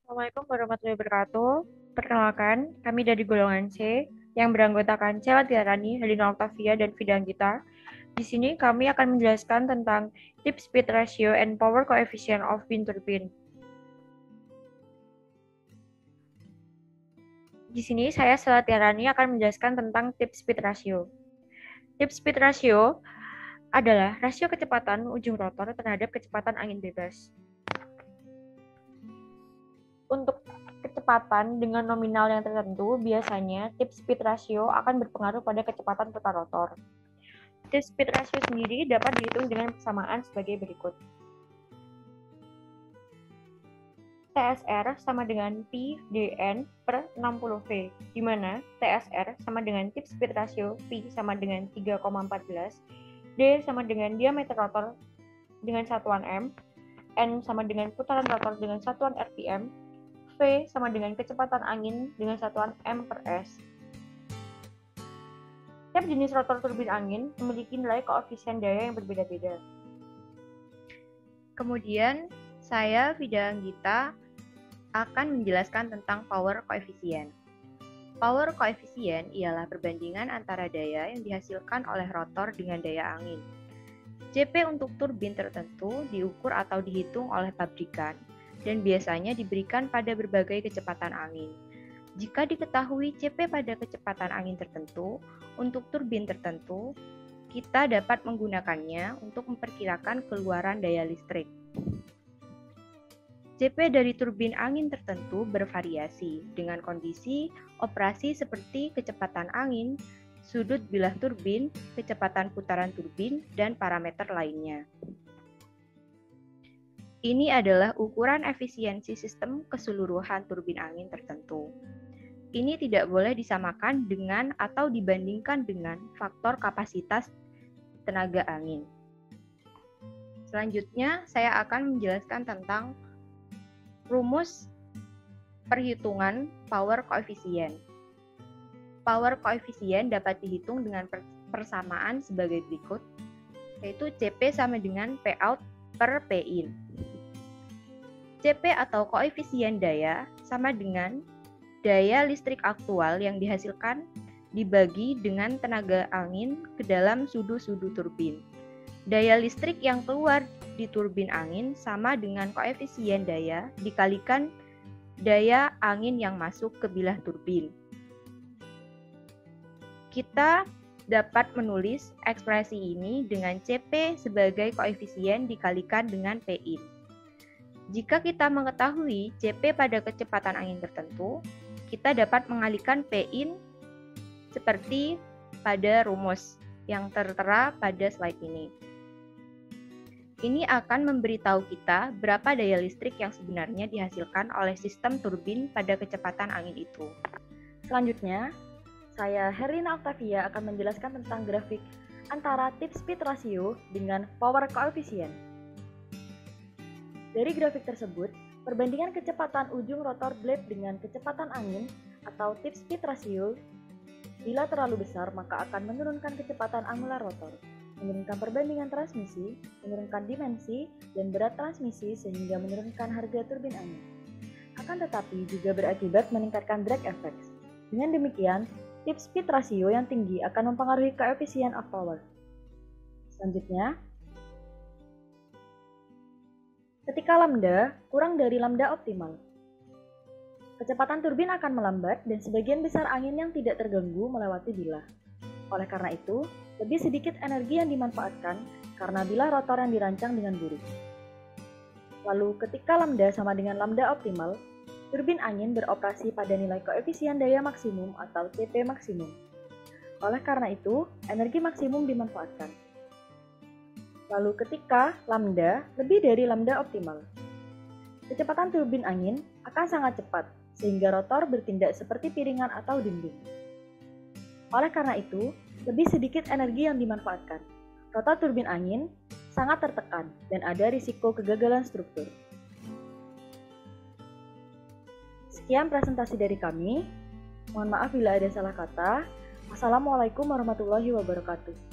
Assalamualaikum warahmatullahi wabarakatuh. Perkenalkan, kami dari golongan C yang beranggotakan Cela Tiarani, Helena Octavia, dan Fidanggita. Di sini kami akan menjelaskan tentang tip speed ratio and power coefficient of wind turbine. Di sini saya Cela Tiarani akan menjelaskan tentang tip speed ratio. Tip speed ratio adalah rasio kecepatan ujung rotor terhadap kecepatan angin bebas. Untuk kecepatan dengan nominal yang tertentu, biasanya tip speed ratio akan berpengaruh pada kecepatan putar rotor. Tip speed ratio sendiri dapat dihitung dengan persamaan sebagai berikut. TSR sama dengan Pi dN per 60V, di mana TSR sama dengan tip speed ratio Pi sama dengan 3,14, D sama dengan diameter rotor dengan satuan M, N sama dengan putaran rotor dengan satuan RPM, V sama dengan kecepatan angin dengan satuan M per S. Setiap jenis rotor turbin angin memiliki nilai koefisien daya yang berbeda-beda. Kemudian, saya Vida Anggita akan menjelaskan tentang power coefficient. Power coefficient ialah perbandingan antara daya yang dihasilkan oleh rotor dengan daya angin. CP untuk turbin tertentu diukur atau dihitung oleh pabrikan dan biasanya diberikan pada berbagai kecepatan angin. Jika diketahui CP pada kecepatan angin tertentu, untuk turbin tertentu, kita dapat menggunakannya untuk memperkirakan keluaran daya listrik. CP dari turbin angin tertentu bervariasi dengan kondisi operasi seperti kecepatan angin, sudut bilah turbin, kecepatan putaran turbin, dan parameter lainnya. Ini adalah ukuran efisiensi sistem keseluruhan turbin angin tertentu. Ini tidak boleh disamakan dengan atau dibandingkan dengan faktor kapasitas tenaga angin. Selanjutnya, saya akan menjelaskan tentang rumus perhitungan power coefficient. Power coefficient dapat dihitung dengan persamaan sebagai berikut, yaitu CP sama dengan Pout per Pin. CP atau koefisien daya sama dengan daya listrik aktual yang dihasilkan dibagi dengan tenaga angin ke dalam sudu-sudu turbin. Daya listrik yang keluar di turbin angin sama dengan koefisien daya dikalikan daya angin yang masuk ke bilah turbin. Kita dapat menulis ekspresi ini dengan CP sebagai koefisien dikalikan dengan Pin. Jika kita mengetahui CP pada kecepatan angin tertentu, kita dapat mengalihkan Pin seperti pada rumus yang tertera pada slide ini. Ini akan memberitahu kita berapa daya listrik yang sebenarnya dihasilkan oleh sistem turbin pada kecepatan angin itu. Selanjutnya, saya Herlina Octavia akan menjelaskan tentang grafik antara tip speed ratio dengan power coefficient. Dari grafik tersebut, perbandingan kecepatan ujung rotor blade dengan kecepatan angin atau tip speed ratio bila terlalu besar maka akan menurunkan kecepatan angular rotor, menurunkan perbandingan transmisi, menurunkan dimensi dan berat transmisi sehingga menurunkan harga turbin angin. Akan tetapi juga berakibat meningkatkan drag effects. Dengan demikian, tip speed ratio yang tinggi akan mempengaruhi coefficient of power. Selanjutnya, ketika lambda kurang dari lambda optimal, kecepatan turbin akan melambat dan sebagian besar angin yang tidak terganggu melewati bilah. Oleh karena itu, lebih sedikit energi yang dimanfaatkan karena bilah rotor yang dirancang dengan buruk. Lalu, ketika lambda sama dengan lambda optimal, turbin angin beroperasi pada nilai koefisien daya maksimum atau CP maksimum. Oleh karena itu, energi maksimum dimanfaatkan. Lalu ketika lambda lebih dari lambda optimal, kecepatan turbin angin akan sangat cepat sehingga rotor bertindak seperti piringan atau dinding. Oleh karena itu, lebih sedikit energi yang dimanfaatkan. Rotor turbin angin sangat tertekan dan ada risiko kegagalan struktur. Sekian presentasi dari kami. Mohon maaf bila ada salah kata. Wassalamualaikum warahmatullahi wabarakatuh.